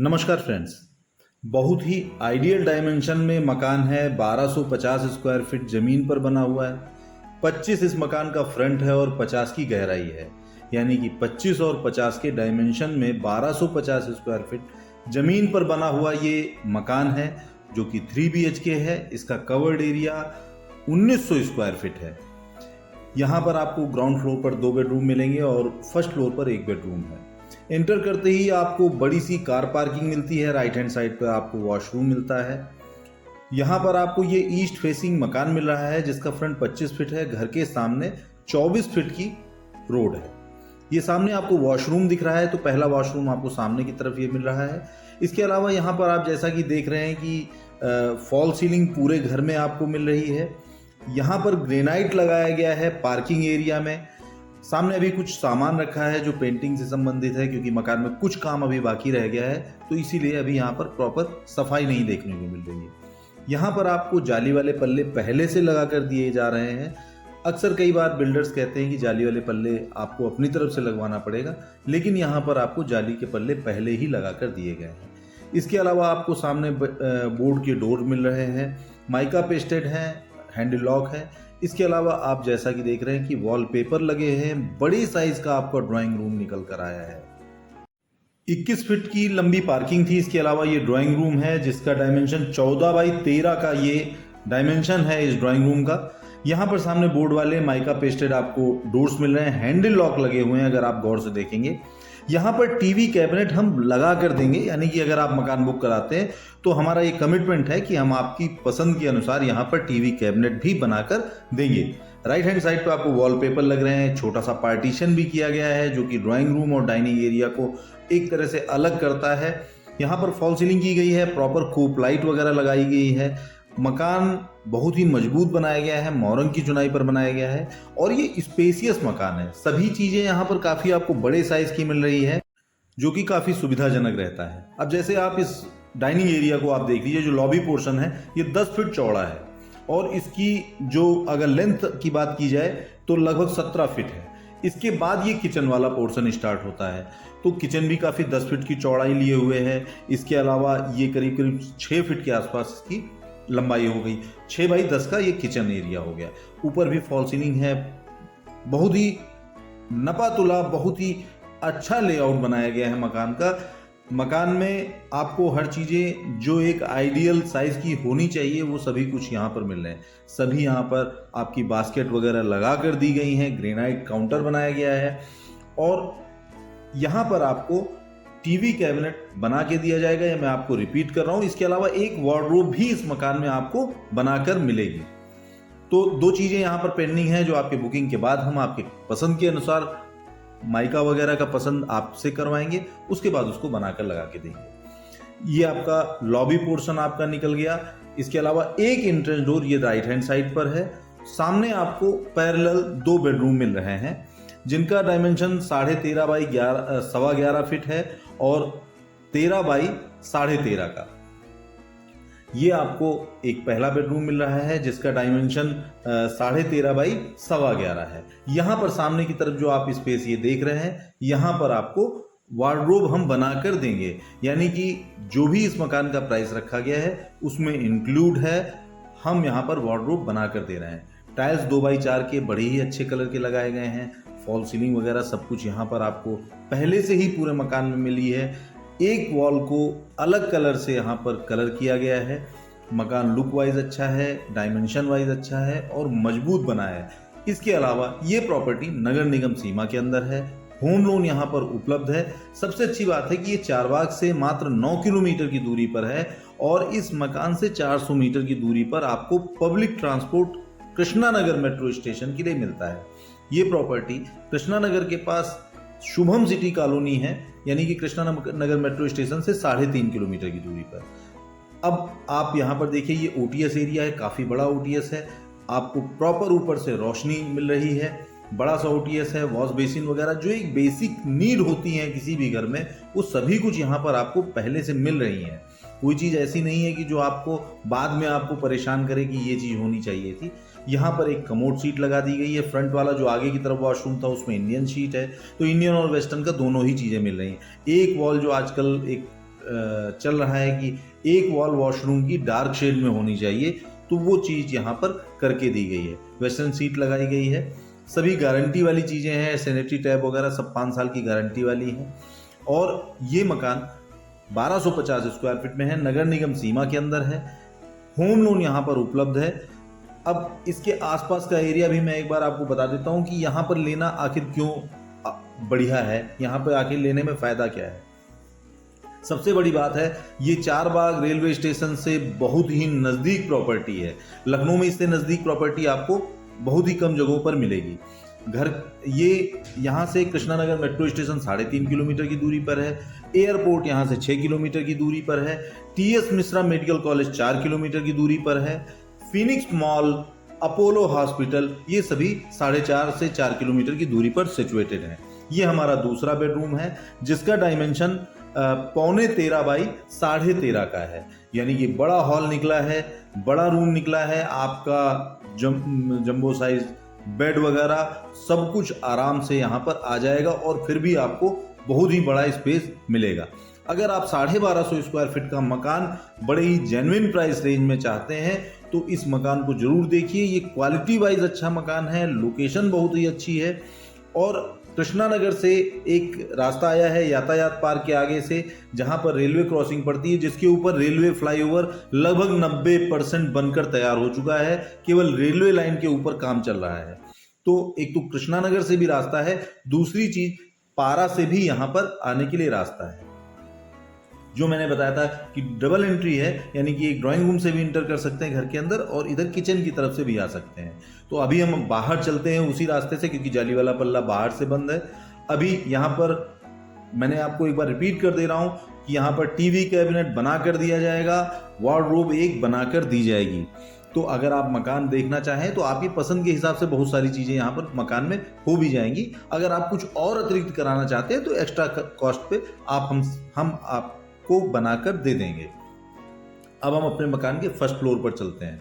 नमस्कार फ्रेंड्स। बहुत ही ideal dimension में मकान है। 1250 स्क्वायर फीट जमीन पर बना हुआ है। 25 इस मकान का फ्रंट है और 50 की गहराई है, यानी कि 25 और 50 के डायमेंशन में 1250 स्क्वायर फीट जमीन पर बना हुआ ये मकान है, जो कि 3 BHK है। इसका कवर्ड एरिया 1900 स्क्वायर फीट है। यहाँ पर आपको ग्राउंड फ्लोर पर 2 बेडरूम मिलेंगे और फर्स्ट फ्लोर पर 1 बेडरूम है। एंटर करते ही आपको बड़ी सी कार पार्किंग मिलती है। राइट हैंड साइड पर आपको वॉशरूम मिलता है। यहाँ पर आपको ये ईस्ट फेसिंग मकान मिल रहा है, जिसका फ्रंट 25 फीट है। घर के सामने 24 फीट की रोड है। ये सामने आपको वॉशरूम दिख रहा है, तो पहला वॉशरूम आपको सामने की तरफ ये मिल रहा है। इसके अलावा यहाँ पर आप जैसा कि देख रहे हैं कि फॉल सीलिंग पूरे घर में आपको मिल रही है। यहाँ पर ग्रेनाइट लगाया गया है पार्किंग एरिया में। सामने अभी कुछ सामान रखा है जो पेंटिंग से संबंधित है, क्योंकि मकान में कुछ काम अभी बाकी रह गया है, तो इसीलिए अभी यहाँ पर प्रॉपर सफाई नहीं देखने को मिल रही है। यहाँ पर आपको जाली वाले पल्ले पहले से लगा कर दिए जा रहे हैं। अक्सर कई बार बिल्डर्स कहते हैं कि जाली वाले पल्ले आपको अपनी तरफ से लगवाना पड़ेगा, लेकिन यहाँ पर आपको जाली के पल्ले पहले ही लगा कर दिए गए हैं। इसके अलावा आपको सामने बोर्ड के डोर मिल रहे हैं, माइका पेस्टेड हैं, हैंडल लॉक है। इसके अलावा आप जैसा कि देख रहे हैं कि वॉलपेपर लगे हैं। बड़ी साइज का आपका ड्राइंग रूम निकल कर आया है। 21 फीट की लंबी पार्किंग थी। इसके अलावा ये ड्राइंग रूम है, जिसका डायमेंशन 14 बाई 13 का ये डायमेंशन है इस ड्राइंग रूम का। यहाँ पर सामने बोर्ड वाले माइका पेस्टेड आपको डोर्स मिल रहे हैं, हैंडल लॉक लगे हुए हैं। अगर आप गौर से देखेंगे, यहाँ पर टीवी कैबिनेट हम लगा कर देंगे, यानी कि अगर आप मकान बुक कराते हैं तो हमारा ये कमिटमेंट है कि हम आपकी पसंद के अनुसार यहाँ पर टीवी कैबिनेट भी बनाकर देंगे। राइट हैंड साइड पे आपको वॉलपेपर लग रहे हैं। छोटा सा पार्टीशन भी किया गया है, जो कि ड्राइंग रूम और डाइनिंग एरिया को एक तरह से अलग करता है। यहाँ पर फॉल सीलिंग की गई है, प्रॉपर खूब लाइट वगैरह लगाई गई है। मकान बहुत ही मजबूत बनाया गया है, मोरंग की चुनाई पर बनाया गया है और ये स्पेसियस मकान है। सभी चीजें यहाँ पर काफी आपको बड़े साइज की मिल रही है, जो कि काफी सुविधाजनक रहता है। अब जैसे आप इस डाइनिंग एरिया को आप देख लीजिए, जो लॉबी पोर्शन है ये 10 फीट चौड़ा है और इसकी जो अगर लेंथ की बात की जाए तो लगभग 17 फीट है। इसके बाद ये किचन वाला पोर्शन स्टार्ट होता है, तो किचन भी काफी 10 फीट की चौड़ाई लिए हुए है। इसके अलावा ये करीब करीब 6 फीट के आसपास इसकी लंबाई हो गई। 6 बाई 10 का ये किचन एरिया हो गया। ऊपर भी फॉल सीलिंग है। बहुत ही नपातुला, बहुत ही अच्छा लेआउट बनाया गया है मकान का। मकान में आपको हर चीजें जो एक आइडियल साइज की होनी चाहिए वो सभी कुछ यहाँ पर मिल रहे हैं। सभी यहाँ पर आपकी बास्केट वगैरह लगा कर दी गई हैं। ग्रेनाइट काउंटर बनाया गया है और यहाँ पर आपको टीवी कैबिनेट बना के दिया जाएगा। या मैं आपको रिपीट कर रहा हूं, इसके अलावा एक वार्डरोब भी इस मकान में आपको बनाकर मिलेगी। तो 2 चीजें यहाँ पर पेंडिंग है, जो आपके बुकिंग के बाद हम आपके पसंद के अनुसार माइका वगैरह का पसंद आपसे करवाएंगे, उसके बाद उसको बनाकर लगा के देंगे। ये आपका लॉबी पोर्शन आपका निकल गया। इसके अलावा एक एंट्रेंस डोर ये राइट हैंड साइड पर है। सामने आपको पैरेलल 2 बेडरूम मिल रहे हैं, जिनका डायमेंशन 13.5 बाई 11.25 फीट है और 13 बाई 13.5 का। ये आपको एक पहला बेडरूम मिल रहा है, जिसका डायमेंशन 13.5 बाई 11.25 है। यहाँ पर सामने की तरफ जो आप स्पेस ये देख रहे हैं, यहाँ पर आपको वार्डरोब हम बनाकर देंगे, यानी कि जो भी इस मकान का प्राइस रखा गया है उसमें इंक्लूड है। हम यहाँ पर वार्डरोब बनाकर दे रहे हैं। टाइल्स 2x4 के बड़े ही अच्छे कलर के लगाए गए हैं। फॉल सीलिंग वगैरह सब कुछ यहाँ पर आपको पहले से ही पूरे मकान में मिली है। एक वॉल को अलग कलर से यहाँ पर कलर किया गया है। मकान लुक वाइज अच्छा है, डायमेंशन वाइज अच्छा है और मजबूत बना है। इसके अलावा ये प्रॉपर्टी नगर निगम सीमा के अंदर है। होम लोन यहाँ पर उपलब्ध है। सबसे अच्छी बात है कि ये चारबाग से मात्र 9 किलोमीटर की दूरी पर है और इस मकान से 400 मीटर की दूरी पर आपको public transport Krishna Nagar metro station के लिए मिलता है। ये प्रॉपर्टी कृष्णा नगर के पास शुभम सिटी कॉलोनी है, यानी कि कृष्णा नगर मेट्रो स्टेशन से 3.5 किलोमीटर की दूरी पर। अब आप यहाँ पर देखिए, ये OTS एरिया है, काफ़ी बड़ा OTS है। आपको प्रॉपर ऊपर से रोशनी मिल रही है। बड़ा सा OTS है। वॉश बेसिन वगैरह जो एक बेसिक नीड होती है किसी भी घर में, वो सभी कुछ यहाँ पर आपको पहले से मिल रही है। कोई चीज़ ऐसी नहीं है कि जो आपको बाद में आपको परेशान करे कि ये चीज़ होनी चाहिए थी। यहाँ पर एक कमोड सीट लगा दी गई है। फ्रंट वाला जो आगे की तरफ वॉशरूम था उसमें इंडियन सीट है, तो इंडियन और वेस्टर्न का दोनों ही चीज़ें मिल रही हैं। एक वॉल जो आजकल एक चल रहा है कि एक वॉल वॉशरूम की डार्क शेड में होनी चाहिए, तो वो चीज़ यहाँ पर करके दी गई है। वेस्टर्न सीट लगाई गई है, सभी गारंटी वाली चीज़ें हैं, सैनिटरी टैब वगैरह सब 5 साल की गारंटी वाली है। और ये मकान 1250 स्क्वायर फीट में है, नगर निगम सीमा के अंदर है, होम लोन यहाँ पर उपलब्ध है। अब इसके आसपास का एरिया भी मैं एक बार आपको बता देता हूँ कि यहाँ पर लेना आखिर क्यों बढ़िया है, यहाँ पर आखिर लेने में फ़ायदा क्या है। सबसे बड़ी बात है, ये चारबाग रेलवे स्टेशन से बहुत ही नज़दीक प्रॉपर्टी है। लखनऊ में इससे नज़दीक प्रॉपर्टी आपको बहुत ही कम जगहों पर मिलेगी। ये यहाँ से कृष्णानगर मेट्रो स्टेशन 3.5 किलोमीटर की दूरी पर है, एयरपोर्ट यहाँ से 6 किलोमीटर की दूरी पर है, TS Mishra medical college 4 kilometre की दूरी पर है, फिनिक्स मॉल, अपोलो हॉस्पिटल ये सभी 4.5 से 4 किलोमीटर की दूरी पर सिचुएटेड है। ये हमारा दूसरा बेडरूम है, जिसका डायमेंशन 13.25 बाई 13.5 का है, यानी कि बड़ा हॉल निकला है, बड़ा रूम निकला है, आपका जंबो साइज बेड वगैरह सब कुछ आराम से यहाँ पर आ जाएगा और फिर भी आपको बहुत ही बड़ा स्पेस मिलेगा। अगर आप 1250 स्क्वायर फीट का मकान बड़े ही जेन्युइन प्राइस रेंज में चाहते हैं तो इस मकान को जरूर देखिए। ये क्वालिटी वाइज अच्छा मकान है, लोकेशन बहुत ही अच्छी है और कृष्णानगर से एक रास्ता आया है यातायात पार्क के आगे से, जहां पर रेलवे क्रॉसिंग पड़ती है, जिसके ऊपर रेलवे फ्लाईओवर लगभग 90% बनकर तैयार हो चुका है। केवल रेलवे लाइन के ऊपर काम चल रहा है। तो एक तो कृष्णानगर से भी रास्ता है, दूसरी चीज पारा से भी यहां पर आने के लिए रास्ता है। जो मैंने बताया था कि डबल एंट्री है, यानी कि एक ड्राइंग रूम से भी इंटर कर सकते हैं घर के अंदर और इधर किचन की तरफ से भी आ सकते हैं। तो अभी हम बाहर चलते हैं उसी रास्ते से, क्योंकि जालीवाला पल्ला बाहर से बंद है। अभी यहाँ पर मैंने आपको एक बार रिपीट कर दे रहा हूँ कि यहाँ पर टीवी कैबिनेट बना कर दिया जाएगा, वार्डरोब एक बनाकर दी जाएगी। तो अगर आप मकान देखना चाहें तो आपकी पसंद के हिसाब से बहुत सारी चीज़ें यहाँ पर मकान में हो भी जाएंगी। अगर आप कुछ और अतिरिक्त कराना चाहते हैं तो एक्स्ट्रा कॉस्ट पे हम आपको बनाकर दे देंगे। अब हम अपने मकान के फर्स्ट फ्लोर पर चलते हैं।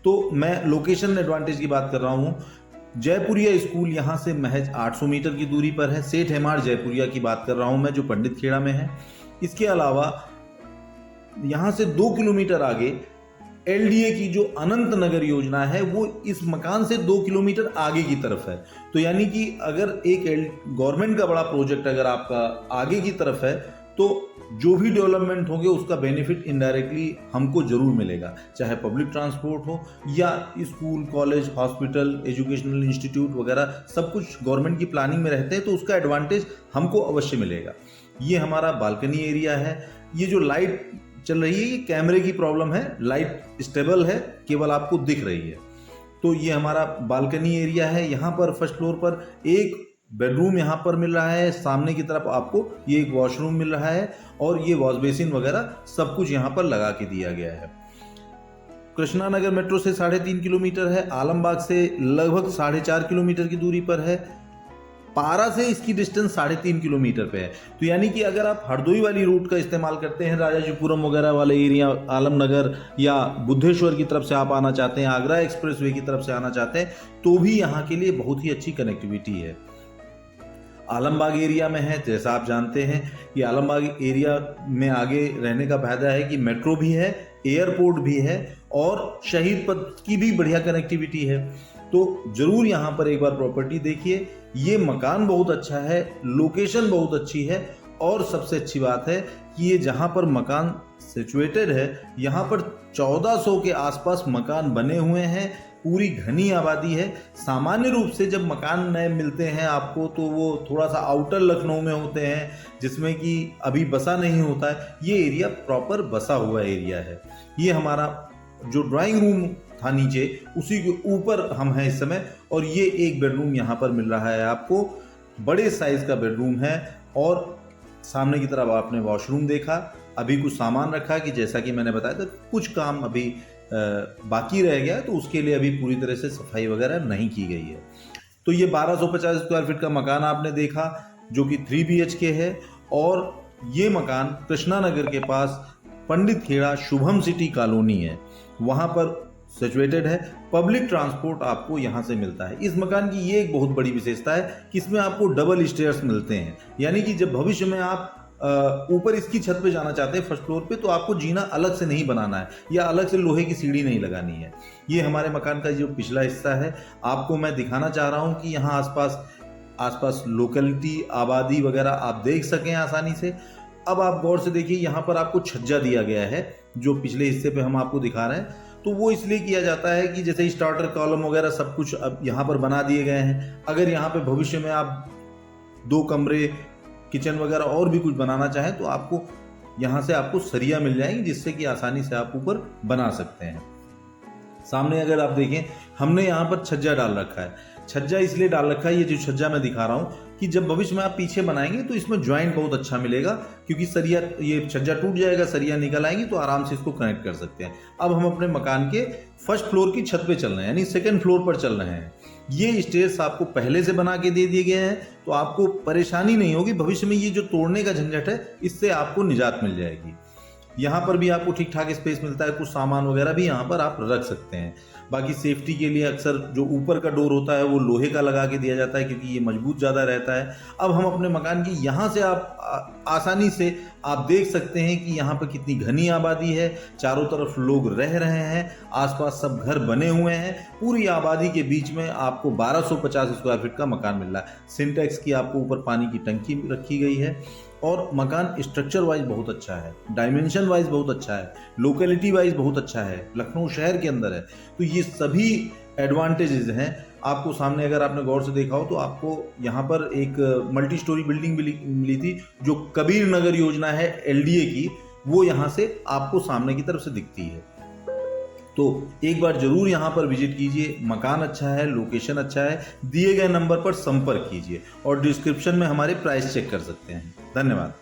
तो मैं लोकेशन एडवांटेज की बात कर रहा हूँ। जयपुरिया स्कूल यहाँ से महज 800 मीटर की दूरी पर है। सेठ हेमाड जयपुरिया की बात कर रहा हूँ मैं, जो पंडित खेड़ा में है। इसके अलावा यहाँ से 2 किलोमीटर आगे LDA की जो अनंत नगर योजना है वो इस मकान से 2 किलोमीटर आगे की तरफ है। तो यानी कि अगर एक गवर्नमेंट का बड़ा प्रोजेक्ट अगर आपका आगे की तरफ है तो जो भी डेवलपमेंट होंगे उसका बेनिफिट इनडायरेक्टली हमको जरूर मिलेगा, चाहे पब्लिक ट्रांसपोर्ट हो या school, college, hospital, educational institute वगैरह सब कुछ गवर्नमेंट की प्लानिंग में रहते हैं, तो उसका एडवांटेज हमको अवश्य मिलेगा। ये हमारा बालकनी एरिया है। ये जो लाइट चल रही है ये कैमरे की प्रॉब्लम है, लाइट स्टेबल है, केवल आपको दिख रही है। तो ये हमारा बालकनी एरिया है। यहाँ पर फर्स्ट फ्लोर पर एक बेडरूम यहाँ पर मिल रहा है, सामने की तरफ आपको ये एक वॉशरूम मिल रहा है और ये वॉश बेसिन वगैरह सब कुछ यहाँ पर लगा के दिया गया है। कृष्णानगर मेट्रो से 3.5 किलोमीटर है, आलमबाग से लगभग 4.5 किलोमीटर की दूरी पर है, पारा से इसकी डिस्टेंस 3.5 किलोमीटर पे है। तो यानी कि अगर आप हरदोई वाली रूट का इस्तेमाल करते हैं, राजाजीपुरम वगैरह वाले एरिया, आलमनगर या बुद्धेश्वर की तरफ से आप आना चाहते हैं, आगरा एक्सप्रेसवे की तरफ से आना चाहते हैं, तो भी यहाँ के लिए बहुत ही अच्छी कनेक्टिविटी है। आलमबाग एरिया में है, जैसा आप जानते हैं कि आलमबाग एरिया में आगे रहने का फायदा है कि मेट्रो भी है, एयरपोर्ट भी है और शहीद पथ की भी बढ़िया कनेक्टिविटी है। तो जरूर यहाँ पर एक बार प्रॉपर्टी देखिए। ये मकान बहुत अच्छा है, लोकेशन बहुत अच्छी है और सबसे अच्छी बात है कि ये जहाँ पर मकान सिचुएटेड है यहाँ पर 1400 के आसपास मकान बने हुए हैं, पूरी घनी आबादी है। सामान्य रूप से जब मकान नए मिलते हैं आपको तो वो थोड़ा सा आउटर लखनऊ में होते हैं, जिसमें कि अभी बसा नहीं होता है। ये एरिया प्रॉपर बसा हुआ एरिया है। ये हमारा जो ड्राइंग रूम था नीचे, उसी के ऊपर हम हैं इस समय और ये एक बेडरूम यहाँ पर मिल रहा है आपको। बड़े साइज का बेडरूम है और सामने की तरफ आपने वॉशरूम देखा। अभी कुछ सामान रखा कि जैसा कि मैंने बताया था कुछ काम अभी बाकी रह गया, तो उसके लिए अभी पूरी तरह से सफाई वगैरह नहीं की गई है। तो ये 1250 स्क्वायर फीट का मकान आपने देखा जो कि 3 BHK है और ये मकान कृष्णानगर के पास पंडित खेड़ा शुभम सिटी कॉलोनी है, वहाँ पर सिचुएटेड है। पब्लिक ट्रांसपोर्ट आपको यहाँ से मिलता है। इस मकान की ये एक बहुत बड़ी विशेषता है कि इसमें आपको डबल स्टेयर्स मिलते हैं, यानी कि जब भविष्य में आप ऊपर इसकी छत पे जाना चाहते हैं फर्स्ट फ्लोर पे, तो आपको जीना अलग से नहीं बनाना है या अलग से लोहे की सीढ़ी नहीं लगानी है। ये हमारे मकान का जो पिछला हिस्सा है, आपको मैं दिखाना चाह रहा हूँ कि यहाँ आसपास लोकेलिटी, आबादी वगैरह आप देख सकें आसानी से। अब आप गौर से देखिए, यहाँ पर आपको छज्जा दिया गया है जो पिछले हिस्से पे हम आपको दिखा रहे हैं। तो वो इसलिए किया जाता है कि जैसे स्टार्टर कॉलम वगैरह सब कुछ अब यहाँ पर बना दिए गए हैं। अगर यहाँ पे भविष्य में आप 2 कमरे, किचन वगैरह और भी कुछ बनाना चाहें तो आपको यहाँ से आपको सरिया मिल जाएंगी, जिससे कि आसानी से आप ऊपर बना सकते हैं। सामने अगर आप देखें, हमने यहाँ पर छज्जा डाल रखा है। छज्जा इसलिए डाल रखा है, ये जो छज्जा मैं दिखा रहा हूँ, कि जब भविष्य में आप पीछे बनाएंगे तो इसमें ज्वाइंट बहुत अच्छा मिलेगा, क्योंकि सरिया, ये छज्जा टूट जाएगा, सरिया निकल आएंगी तो आराम से इसको कनेक्ट कर सकते हैं। अब हम अपने मकान के फर्स्ट फ्लोर की छत पे चल रहे हैं, यानी सेकंड फ्लोर पर चल रहे हैं। ये स्टेयर्स आपको पहले से बना के दे दिए गए हैं, तो आपको परेशानी नहीं होगी। भविष्य में ये जो तोड़ने का झंझट है, इससे आपको निजात मिल जाएगी। यहाँ पर भी आपको ठीक ठाक स्पेस मिलता है, कुछ सामान वगैरह भी यहाँ पर आप रख सकते हैं। बाकी सेफ्टी के लिए अक्सर जो ऊपर का डोर होता है वो लोहे का लगा के दिया जाता है, क्योंकि ये मजबूत ज़्यादा रहता है। अब हम अपने मकान की यहाँ से आप आसानी से आप देख सकते हैं कि यहाँ पर कितनी घनी आबादी है, चारों तरफ लोग रह रहे हैं, आसपास सब घर बने हुए हैं। पूरी आबादी के बीच में आपको 1250 स्क्वायर फीट का मकान मिल रहा है। सिंटेक्स की आपको ऊपर पानी की टंकी रखी गई है, और मकान स्ट्रक्चर वाइज बहुत अच्छा है, डायमेंशन वाइज बहुत अच्छा है, लोकेलिटी वाइज बहुत अच्छा है, लखनऊ शहर के अंदर है। तो ये सभी एडवांटेजेस हैं। आपको सामने अगर आपने गौर से देखा हो तो आपको यहाँ पर एक मल्टी स्टोरी बिल्डिंग मिली थी, जो कबीर नगर योजना है LDA की, वो यहाँ से आपको सामने की तरफ से दिखती है। तो एक बार जरूर यहाँ पर विजिट कीजिए। मकान अच्छा है, लोकेशन अच्छा है। दिए गए नंबर पर संपर्क कीजिए और डिस्क्रिप्शन में हमारे प्राइस चेक कर सकते हैं। धन्यवाद।